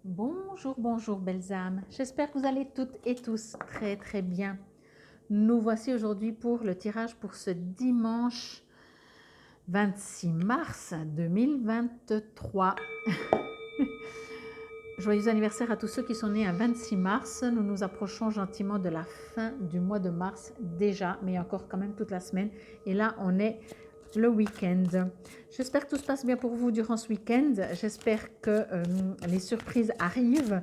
Bonjour, bonjour belles âmes. J'espère que vous allez toutes et tous très très bien. Nous voici aujourd'hui pour le tirage pour ce dimanche 26 mars 2023. Joyeux anniversaire à tous ceux qui sont nés un 26 mars. Nous nous approchons gentiment de la fin du mois de mars déjà, mais encore quand même toute la semaine. Et là, on est le week-end. J'espère que tout se passe bien pour vous durant ce week-end. J'espère que les surprises arrivent.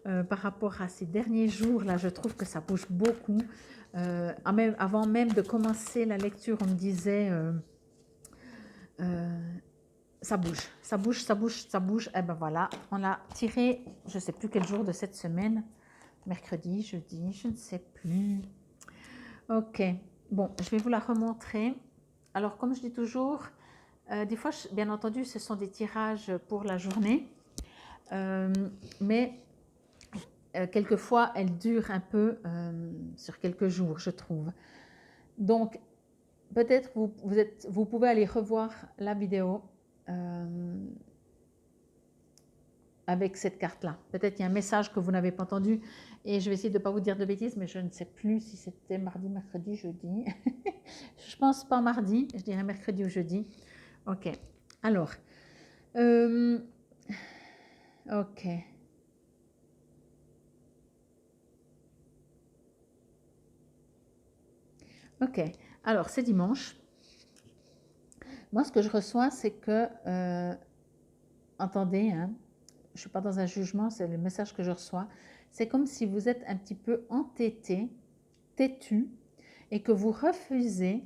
Par rapport à ces derniers jours, là, je trouve que ça bouge beaucoup. Avant même de commencer la lecture, on me disait ça bouge, ça bouge, ça bouge, ça bouge. Et ben voilà, on a tiré, je ne sais plus quel jour de cette semaine, mercredi, jeudi, je ne sais plus. Ok, bon, je vais vous la remontrer. Alors, comme je dis toujours, des fois, bien entendu, ce sont des tirages pour la journée, mais quelquefois, elles durent un peu sur quelques jours, je trouve. Donc, peut-être vous pouvez aller revoir la vidéo avec cette carte-là. Peut-être qu'il y a un message que vous n'avez pas entendu et je vais essayer de ne pas vous dire de bêtises, mais je ne sais plus si c'était mardi, mercredi, jeudi. Je pense pas mardi, je dirais mercredi ou jeudi. Ok. Alors, ok. Ok. Alors, c'est dimanche. Moi, ce que je reçois, c'est que, entendez, hein, je ne suis pas dans un jugement, c'est le message que je reçois. C'est comme si vous êtes un petit peu entêté, têtu, et que vous refusez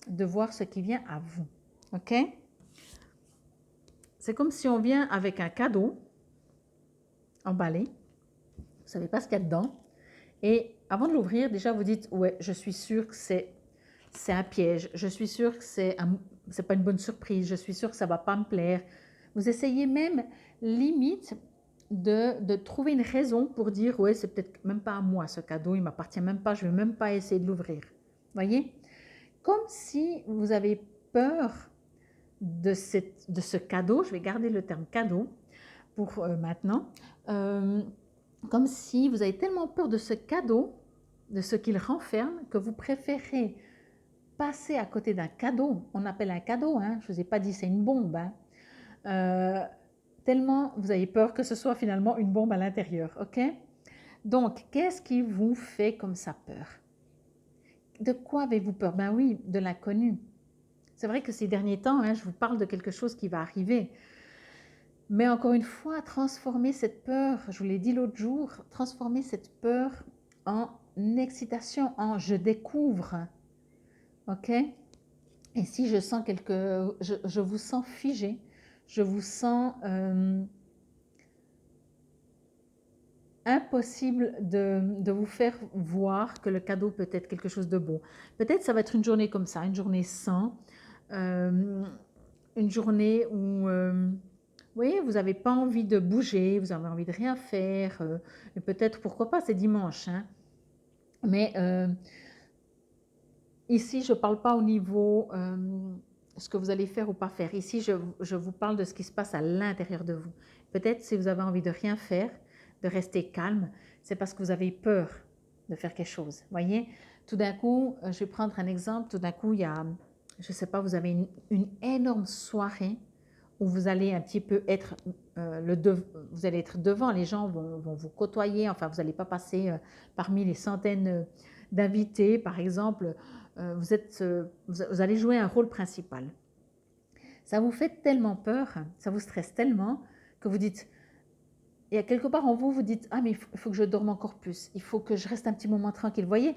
de voir ce qui vient à vous. Ok? C'est comme si on vient avec un cadeau emballé. Vous ne savez pas ce qu'il y a dedans. Et avant de l'ouvrir, déjà vous dites, ouais, je suis sûre que c'est un piège. Je suis sûre que c'est pas une bonne surprise. Je suis sûre que ça ne va pas me plaire. Vous essayez même, limite, de trouver une raison pour dire, ouais, c'est peut-être même pas à moi ce cadeau, il ne m'appartient même pas, je ne vais même pas essayer de l'ouvrir. Voyez? Comme si vous avez peur de ce cadeau, je vais garder le terme cadeau pour maintenant, comme si vous avez tellement peur de ce cadeau, de ce qu'il renferme, que vous préférez passer à côté d'un cadeau. On appelle un cadeau, hein, je ne vous ai pas dit c'est une bombe, hein. Tellement vous avez peur que ce soit finalement une bombe à l'intérieur, ok? Donc, qu'est-ce qui vous fait comme ça peur? De quoi avez-vous peur? Ben oui, de l'inconnu. C'est vrai que ces derniers temps, hein, je vous parle de quelque chose qui va arriver. Mais encore une fois, transformer cette peur, je vous l'ai dit l'autre jour, transformer cette peur en excitation, en je découvre. Ok? Et si je sens je vous sens figé, je vous sens impossible de vous faire voir que le cadeau peut être quelque chose de beau. Peut-être ça va être une journée comme ça, une journée sans, une journée où oui, vous n'avez pas envie de bouger, vous avez envie de rien faire, et peut-être, pourquoi pas, c'est dimanche, hein. Mais ici, je ne parle pas au niveau ce que vous allez faire ou pas faire. Ici, je vous parle de ce qui se passe à l'intérieur de vous. Peut-être si vous avez envie de rien faire, de rester calme, c'est parce que vous avez peur de faire quelque chose. Voyez, tout d'un coup, je vais prendre un exemple, tout d'un coup, il y a, je ne sais pas, vous avez une énorme soirée où vous allez un petit peu être, vous allez être devant, les gens vont vous côtoyer, enfin, vous n'allez pas passer parmi les centaines d'invités, par exemple, vous allez jouer un rôle principal. Ça vous fait tellement peur, ça vous stresse tellement que vous dites, et quelque part en vous, vous dites, ah mais il faut que je dorme encore plus, il faut que je reste un petit moment tranquille. Vous voyez,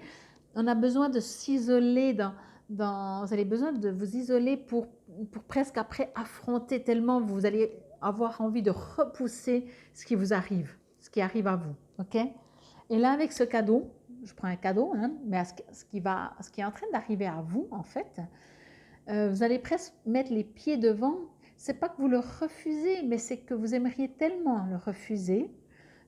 on a besoin de s'isoler vous avez besoin de vous isoler pour presque après affronter tellement vous allez avoir envie de repousser ce qui vous arrive, ce qui arrive à vous, ok? Et là, avec ce cadeau, je prends un cadeau, hein, mais ce qui est en train d'arriver à vous, en fait, vous allez presque mettre les pieds devant. C'est pas que vous le refusez, mais c'est que vous aimeriez tellement le refuser.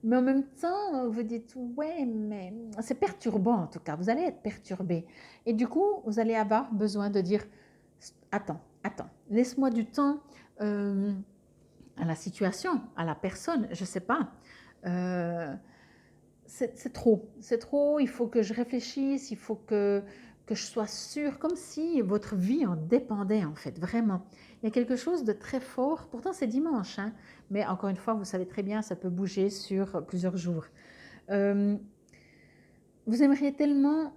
Mais en même temps, vous dites, ouais, mais c'est perturbant en tout cas, vous allez être perturbé. Et du coup, vous allez avoir besoin de dire, attends, laisse-moi du temps, à la situation, à la personne, je ne sais pas. C'est trop, il faut que je réfléchisse, il faut que je sois sûre, comme si votre vie en dépendait en fait, vraiment. Il y a quelque chose de très fort, pourtant c'est dimanche, hein, mais encore une fois, vous savez très bien, ça peut bouger sur plusieurs jours. Euh, vous aimeriez tellement,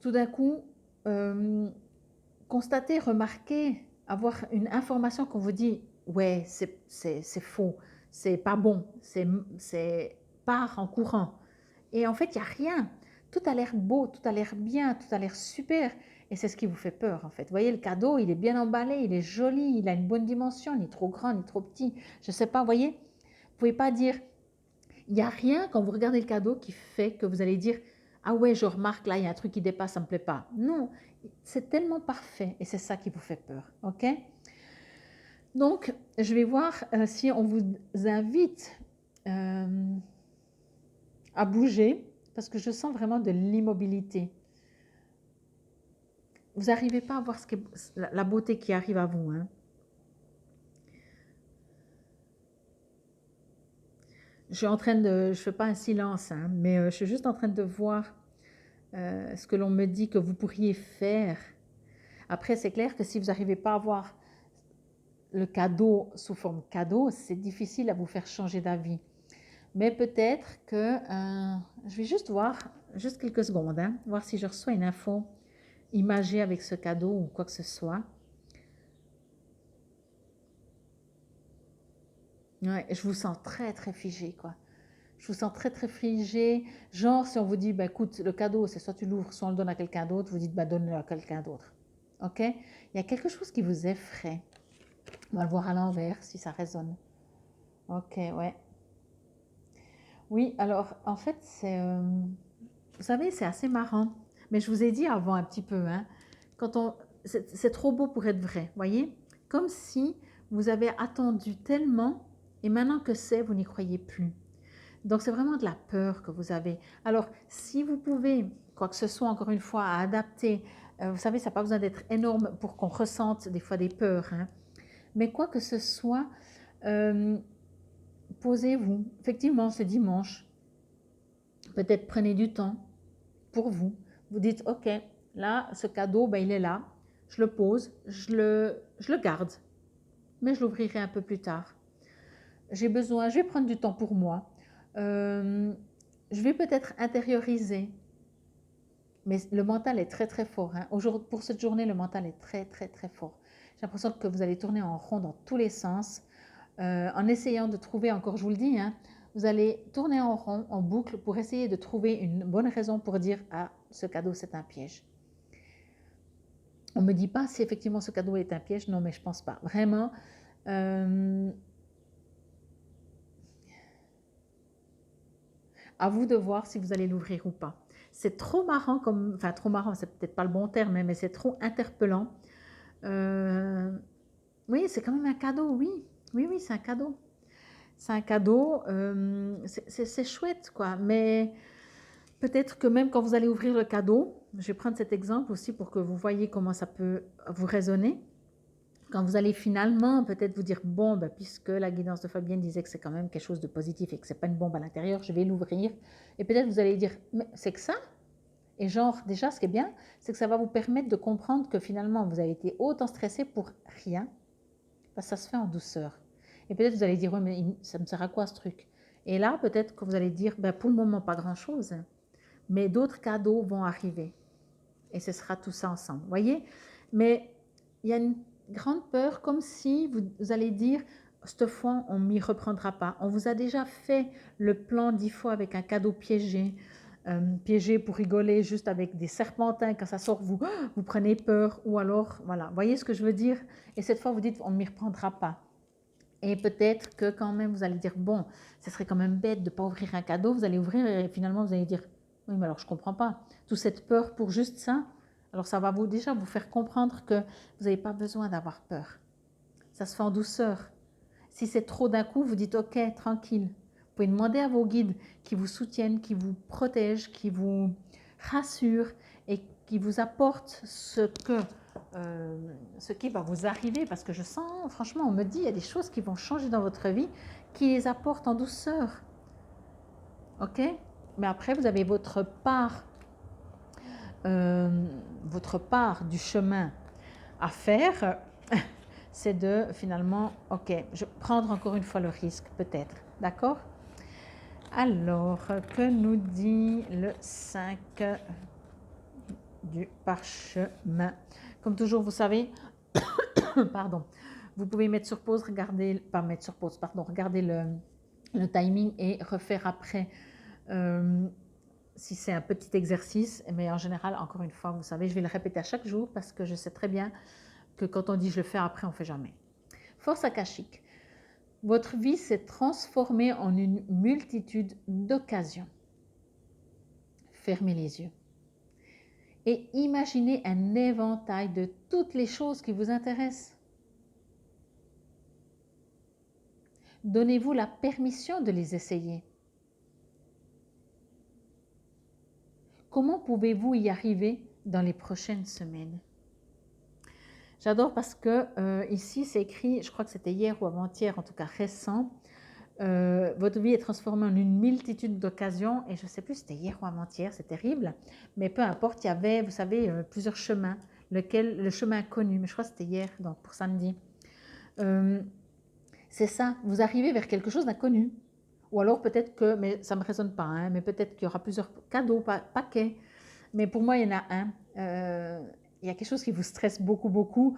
tout d'un coup, constater, remarquer, avoir une information qu'on vous dit, ouais, c'est faux, c'est pas bon, c'est part en courant. Et en fait, il n'y a rien. Tout a l'air beau, tout a l'air bien, tout a l'air super. Et c'est ce qui vous fait peur, en fait. Vous voyez, le cadeau, il est bien emballé, il est joli, il a une bonne dimension, ni trop grand, ni trop petit. Je ne sais pas, vous voyez, vous ne pouvez pas dire, il n'y a rien quand vous regardez le cadeau qui fait que vous allez dire, ah ouais, je remarque là, il y a un truc qui dépasse, ça ne me plaît pas. Non, c'est tellement parfait et c'est ça qui vous fait peur, ok? Donc, je vais voir si on vous invite à bouger, parce que je sens vraiment de l'immobilité. Vous n'arrivez pas à voir la beauté qui arrive à vous. Hein. Je ne fais pas un silence, hein, mais je suis juste en train de voir ce que l'on me dit que vous pourriez faire. Après, c'est clair que si vous n'arrivez pas à voir le cadeau sous forme cadeau, c'est difficile à vous faire changer d'avis. Mais peut-être que, je vais juste voir, juste quelques secondes, hein, voir si je reçois une info imagée avec ce cadeau ou quoi que ce soit. Ouais, je vous sens très, très figé, quoi. Je vous sens très, très figé. Genre, si on vous dit, bah, écoute, le cadeau, c'est soit tu l'ouvres, soit on le donne à quelqu'un d'autre, vous dites, bah, donne-le à quelqu'un d'autre. OK? Il y a quelque chose qui vous effraie. On va le voir à l'envers, si ça résonne. OK, ouais. Oui, alors, en fait, vous savez, c'est assez marrant. Mais je vous ai dit avant un petit peu, hein, c'est trop beau pour être vrai, voyez? Comme si vous avez attendu tellement, et maintenant que c'est, vous n'y croyez plus. Donc, c'est vraiment de la peur que vous avez. Alors, si vous pouvez, quoi que ce soit, encore une fois, à adapter, vous savez, ça n'a pas besoin d'être énorme pour qu'on ressente des fois des peurs, hein. Mais quoi que ce soit, euh, posez-vous. Effectivement, c'est dimanche. Peut-être prenez du temps pour vous. Vous dites, OK, là, ce cadeau, ben, il est là. Je le pose, je le garde, mais je l'ouvrirai un peu plus tard. Je vais prendre du temps pour moi. Je vais peut-être intérioriser. Mais le mental est très très fort. Hein. Pour cette journée, le mental est très très très fort. J'ai l'impression que vous allez tourner en rond dans tous les sens, en essayant de trouver, encore je vous le dis, hein, vous allez tourner en rond, en boucle, pour essayer de trouver une bonne raison pour dire « Ah, ce cadeau, c'est un piège ». On ne me dit pas si effectivement ce cadeau est un piège, non, mais je ne pense pas. Vraiment, à vous de voir si vous allez l'ouvrir ou pas. C'est trop marrant, enfin trop marrant, c'est peut-être pas le bon terme, mais c'est trop interpellant. Oui, c'est quand même un cadeau, oui. Oui, oui, c'est un cadeau. C'est un cadeau, c'est chouette, quoi. Mais peut-être que même quand vous allez ouvrir le cadeau, je vais prendre cet exemple aussi pour que vous voyez comment ça peut vous résonner. Quand vous allez finalement peut-être vous dire, bon, ben, puisque la guidance de Fabienne disait que c'est quand même quelque chose de positif et que ce n'est pas une bombe à l'intérieur, je vais l'ouvrir. Et peut-être vous allez dire, mais c'est que ça? Et genre, déjà, ce qui est bien, c'est que ça va vous permettre de comprendre que finalement, vous avez été autant stressé pour rien, parce que ça se fait en douceur. Et peut-être vous allez dire, oui, mais ça me sert à quoi ce truc? Et là, peut-être que vous allez dire, ben, pour le moment, pas grand-chose, mais d'autres cadeaux vont arriver. Et ce sera tout ça ensemble. Vous voyez? Mais il y a une grande peur, comme si vous allez dire, cette fois, on ne m'y reprendra pas. On vous a déjà fait le plan 10 fois avec un cadeau piégé, piégé pour rigoler, juste avec des serpentins. Quand ça sort, vous prenez peur. Ou alors, voilà, vous voyez ce que je veux dire? Et cette fois, vous dites, on ne m'y reprendra pas. Et peut-être que quand même, vous allez dire, bon, ce serait quand même bête de ne pas ouvrir un cadeau. Vous allez ouvrir et finalement, vous allez dire, oui, mais alors je ne comprends pas. Toute cette peur pour juste ça. Alors ça va déjà vous faire comprendre que vous n'avez pas besoin d'avoir peur. Ça se fait en douceur. Si c'est trop d'un coup, vous dites, ok, tranquille. Vous pouvez demander à vos guides qui vous soutiennent, qui vous protègent, qui vous rassurent et qui vous apportent ce que ce qui va vous arriver, parce que je sens, franchement, on me dit, il y a des choses qui vont changer dans votre vie, qui les apportent en douceur. Ok? Mais après, vous avez votre part du chemin à faire, c'est de finalement, ok, prendre encore une fois le risque, peut-être. D'accord? Alors, que nous dit le 5 du parchemin? Comme toujours, vous savez, pardon, vous pouvez mettre sur pause, regarder le timing et refaire après si c'est un petit exercice. Mais en général, encore une fois, vous savez, je vais le répéter à chaque jour parce que je sais très bien que quand on dit je le fais après, on ne fait jamais. Force akashique. Votre vie s'est transformée en une multitude d'occasions. Fermez les yeux et imaginez un éventail de toutes les choses qui vous intéressent. Donnez-vous la permission de les essayer. Comment pouvez-vous y arriver dans les prochaines semaines? J'adore parce que ici c'est écrit, je crois que c'était hier ou avant-hier, en tout cas récent, votre vie est transformée en une multitude d'occasions, et je ne sais plus si c'était hier ou avant-hier, c'est terrible, mais peu importe, il y avait, vous savez, plusieurs chemins, le chemin inconnu, mais je crois que c'était hier, donc pour samedi. C'est ça, vous arrivez vers quelque chose d'inconnu. Ou alors peut-être que, mais ça ne me résonne pas, hein, mais peut-être qu'il y aura plusieurs cadeaux, paquets. Mais pour moi, il y en a un. Il y a quelque chose qui vous stresse beaucoup, beaucoup.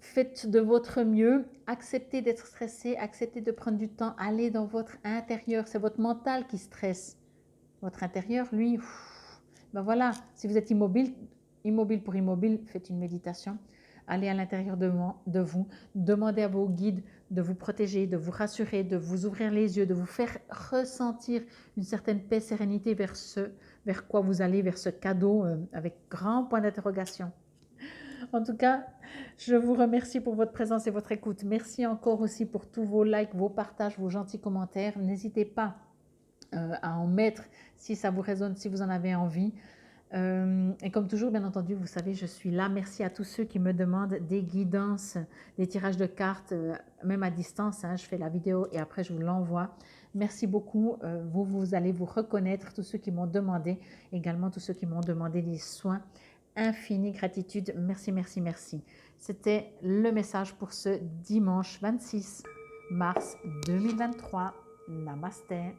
Faites de votre mieux. Acceptez d'être stressé, acceptez de prendre du temps. Allez dans votre intérieur. C'est votre mental qui stresse. Votre intérieur, lui, ben voilà, si vous êtes immobile pour immobile, faites une méditation. Allez à l'intérieur de vous, demandez à vos guides de vous protéger, de vous rassurer, de vous ouvrir les yeux, de vous faire ressentir une certaine paix, sérénité vers quoi vous allez, vers ce cadeau avec grand point d'interrogation. En tout cas, je vous remercie pour votre présence et votre écoute. Merci encore aussi pour tous vos likes, vos partages, vos gentils commentaires. N'hésitez pas à en mettre si ça vous résonne, si vous en avez envie. Et comme toujours, bien entendu, vous savez, je suis là. Merci à tous ceux qui me demandent des guidances, des tirages de cartes, même à distance. Hein, je fais la vidéo et après je vous l'envoie. Merci beaucoup. Vous allez vous reconnaître, tous ceux qui m'ont demandé, également tous ceux qui m'ont demandé des soins. Infinie gratitude. Merci, merci, merci. C'était le message pour ce dimanche 26 mars 2023. Namasté.